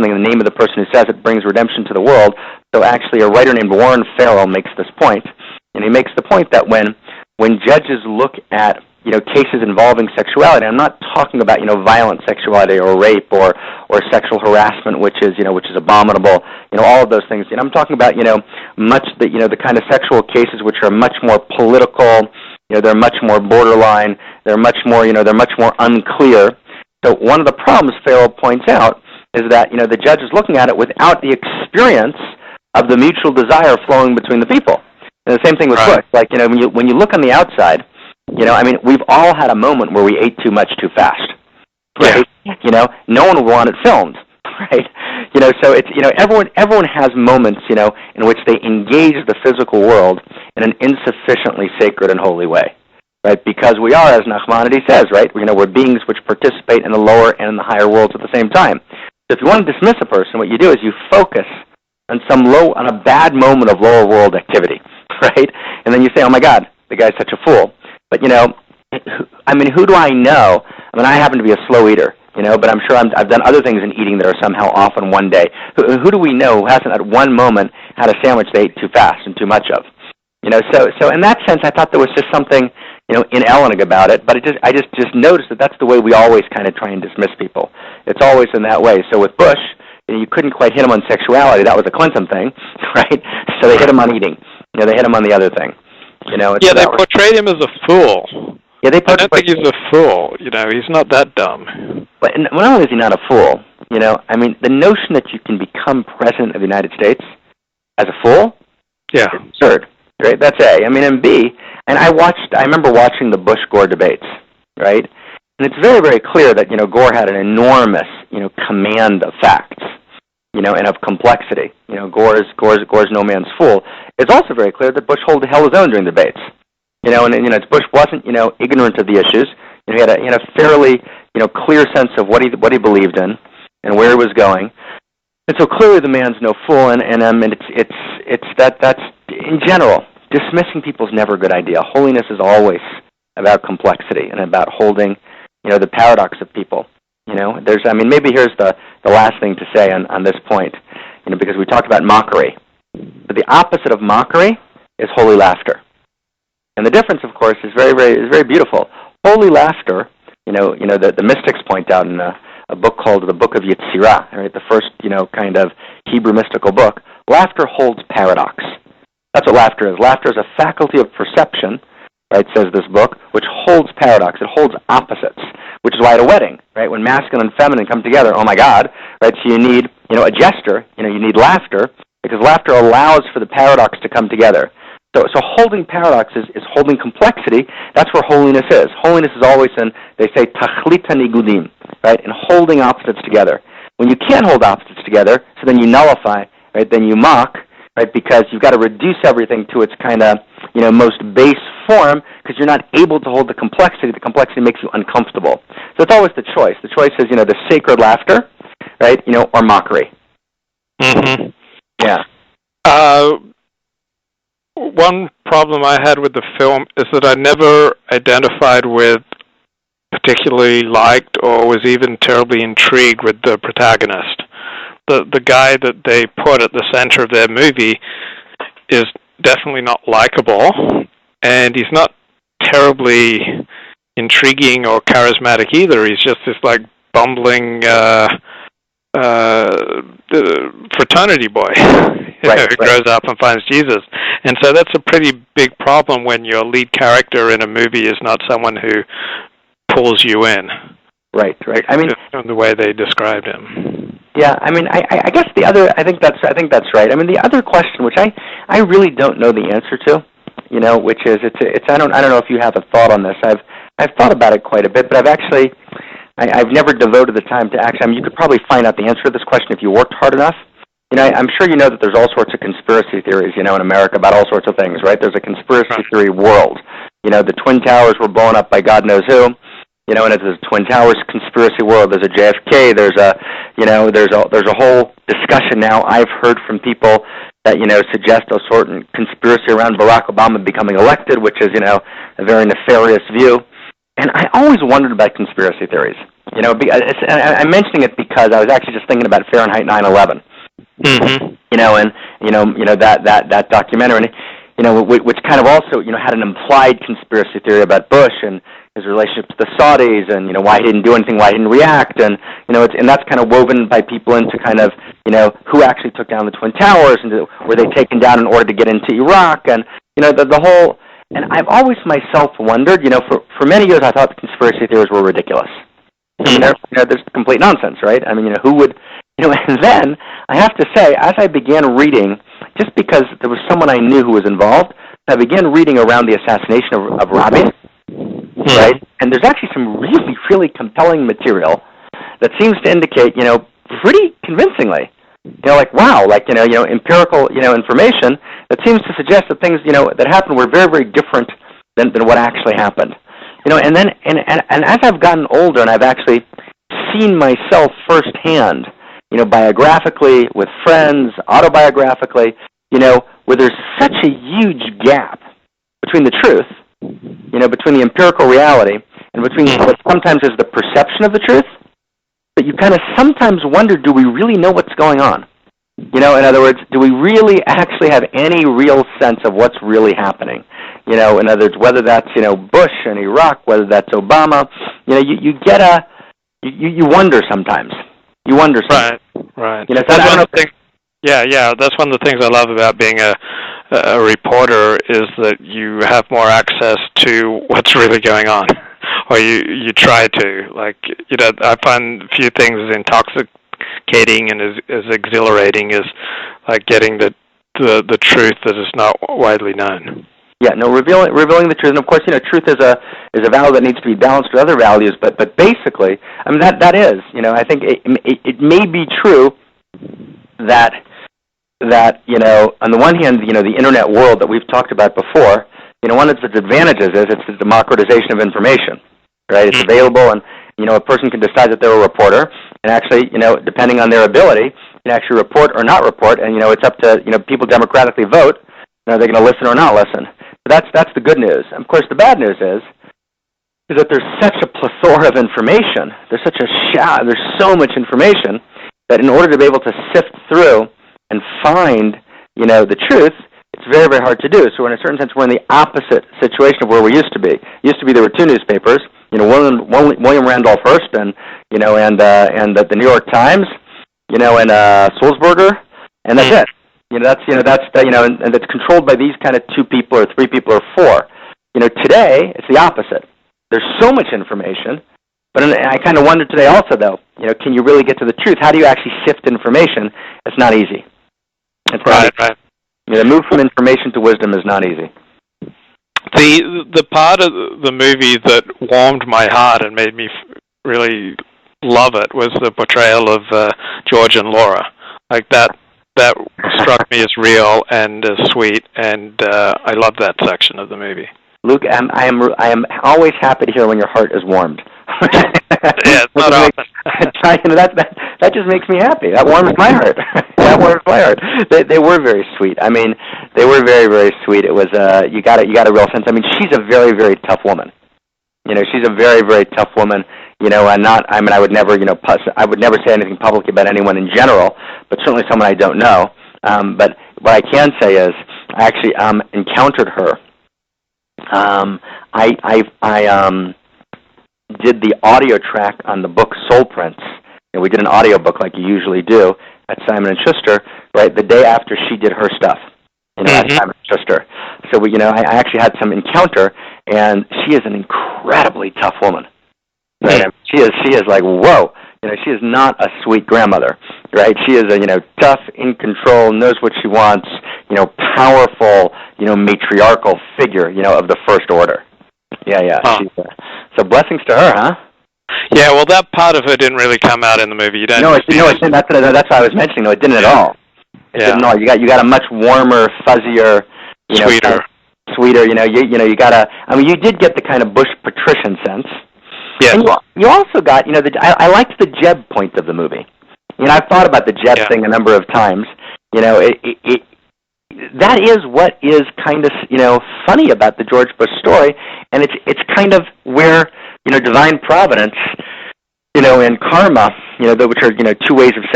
something in the name of the person who says it brings redemption to the world. So actually a writer named Warren Farrell makes this point, and he makes the point that when judges look at cases involving sexuality, I'm not talking about violent sexuality or rape or sexual harassment, which is abominable, all of those things. I'm talking about much the kind of sexual cases which are much more political. They're much more borderline. They're much more unclear. So one of the problems Farrell points out is that the judge is looking at it without the experience of the mutual desire flowing between the people. And the same thing with Right. Bush. Like when you look on the outside, we've all had a moment where we ate too much too fast. Right? Yeah. No one would want it filmed. Right? So it's everyone has moments in which they engage the physical world in an insufficiently sacred and holy way. Right? Because we are, as Nachmanides says, right? We're beings which participate in the lower and in the higher worlds at the same time. So if you want to dismiss a person, what you do is you focus on on a bad moment of lower world activity, right? And then you say, oh my God, the guy's such a fool. But who do I know? I happen to be a slow eater, but I'm sure I've done other things in eating that are somehow off in one day. Who do we know who hasn't at one moment had a sandwich they ate too fast and too much of? So in that sense, I thought there was just something inelegant about it. But I just noticed that that's the way we always kind of try and dismiss people. It's always in that way. So with Bush, you couldn't quite hit him on sexuality. That was a Clinton thing, right? So they hit him on eating. They hit him on the other thing. They portrayed him as a fool. Yeah, I don't think he's a fool. He's not that dumb. But not only is he not a fool, the notion that you can become president of the United States as a fool, yeah, is absurd. Right? That's A. And B. And I remember watching the Bush-Gore debates, right? And it's very, very clear that Gore had an enormous command of facts, and of complexity. Gore's no man's fool. It's also very clear that Bush held his own during the debates. And Bush wasn't ignorant of the issues. He had a fairly clear sense of what he believed in and where he was going. And so clearly the man's no fool. And that's in general, dismissing people is never a good idea. Holiness is always about complexity and about holding the paradox of people. Maybe here's the last thing to say on this point, because we talked about mockery. But the opposite of mockery is holy laughter. And the difference, of course, is very beautiful. Holy laughter, the mystics point out in a book called the Book of Yetzirah, right, the first, kind of Hebrew mystical book. Laughter holds paradox. That's what laughter is. Laughter is a faculty of perception, right, says this book, which holds paradox. It holds opposites, which is why at a wedding, right, when masculine and feminine come together, oh my God, right, so you need, a gesture, you need laughter, because laughter allows for the paradox to come together. So holding paradox is holding complexity. That's where holiness is. Holiness is always they say, tachlit hanigudim, right, and holding opposites together. When you can't hold opposites together, so then you nullify, right, then you mock, right, because you've got to reduce everything to its kind of, most base form, because you're not able to hold the complexity. The complexity makes you uncomfortable. So it's always the choice. The choice is, the sacred laughter, right, or mockery. Mm-hmm. Yeah. One problem I had with the film is that I never identified with, particularly liked, or was even terribly intrigued with the protagonist. The guy that they put at the center of their movie is definitely not likable, and he's not terribly intriguing or charismatic either. He's just this bumbling fraternity boy who grows up and finds Jesus. And so that's a pretty big problem when your lead character in a movie is not someone who pulls you in. Right. The way they described him. Yeah, I guess I think that's right. The other question, which I really don't know the answer to, which is I don't know if you have a thought on this. I've thought about it quite a bit, but I've never devoted the time to actually. You could probably find out the answer to this question if you worked hard enough. I'm sure you know that there's all sorts of conspiracy theories, in America about all sorts of things, right? There's a conspiracy theory world. The Twin Towers were blown up by God knows who. And it's a Twin Towers conspiracy world. There's a JFK. There's a whole discussion now I've heard from people that suggest a certain conspiracy around Barack Obama becoming elected, which is a very nefarious view. And I always wondered about conspiracy theories. You know, I'm mentioning it because I was actually just thinking about Fahrenheit 9/11. Mm-hmm. You know, and that documentary, and which kind of also had an implied conspiracy theory about Bush and his relationship to the Saudis, and why he didn't do anything, why he didn't react, and and that's kind of woven by people into kind of who actually took down the Twin Towers, and were they taken down in order to get into Iraq, and the whole. And I've always myself wondered, for many years I thought the conspiracy theories were ridiculous. I mean, there's complete nonsense, right? I mean, who would, and then I have to say, as I began reading, just because there was someone I knew who was involved, I began reading around the assassination of Rabin, right? And there's actually some really, really compelling material that seems to indicate, pretty convincingly, like, wow, like, empirical, information that seems to suggest that things, that happened were very, very different than what actually happened. And then, and as I've gotten older and I've actually seen myself firsthand, biographically, with friends, autobiographically, where there's such a huge gap between the truth, between the empirical reality and between what sometimes is the perception of the truth, that you kind of sometimes wonder, do we really know what's going on? In other words, do we really actually have any real sense of what's really happening? In other words, whether that's, Bush and Iraq, whether that's Obama, you get you wonder sometimes. You wonder sometimes. Right. So that's one of the things. Yeah. That's one of the things I love about being a reporter is that you have more access to what's really going on, or you try to. Like, I find a few things as intoxicating and as exhilarating as like getting the truth that is not widely known. Yeah, no, revealing the truth, and of course, truth is a value that needs to be balanced with other values. But basically, I mean that is, I think it may be true that on the one hand, the internet world that we've talked about before, one of its advantages is it's the democratization of information, right? It's available, and a person can decide that they're a reporter, and actually, depending on their ability, can actually report or not report, and it's up to people democratically vote. Are they going to listen or not listen? But that's the good news. And of course, the bad news is that there's such a plethora of information. There's so much information that in order to be able to sift through and find, the truth, it's very, very hard to do. So in a certain sense, we're in the opposite situation of where we used to be. Used to be there were two newspapers, William Randolph Hearst and the New York Times, and Sulzberger, and that's it. And that's controlled by these kind of two people or three people or four. Today it's the opposite. There's so much information, but I kind of wonder today also, though, can you really get to the truth? How do you actually sift information? It's not easy. It's not easy. Right. The move from information to wisdom is not easy. The part of the movie that warmed my heart and made me really love it was the portrayal of George and Laura. Like that struck me as real and as sweet, and I love that section of the movie. Luke, I am always happy to hear when your heart is warmed. Yeah, it's not often. That just makes me happy. That warms my heart. That warms my heart. They were very sweet. I mean, they were very, very sweet. It was you got a real sense. I mean, she's a very, very tough woman. She's a very, very tough woman. I would never, I would never say anything publicly about anyone in general, but certainly someone I don't know. But what I can say is, I actually encountered her. I did the audio track on the book Soul Prince. We did an audio book like you usually do at Simon & Schuster, right, the day after she did her stuff, at Simon & Schuster. So, I actually had some encounter, and she is an incredibly tough woman. Right? I mean, she is like, whoa. She is not a sweet grandmother, right? She is a, tough, in control, knows what she wants, powerful, matriarchal figure, of the first order. Yeah. Huh. So blessings to her, huh? Yeah, well, that part of it didn't really come out in the movie. It didn't. That's what I was mentioning. No, it didn't at all. It didn't at all. You got a much warmer, fuzzier, sweeter. Sweeter. You got a. I mean, you did get the kind of Bush patrician sense. Yeah. And you also got, I liked the Jeb point of the movie. I've thought about the Jeb thing a number of times. That is what is kind of, funny about the George Bush story, and it's kind of where, divine providence in karma, which are, two ways of saying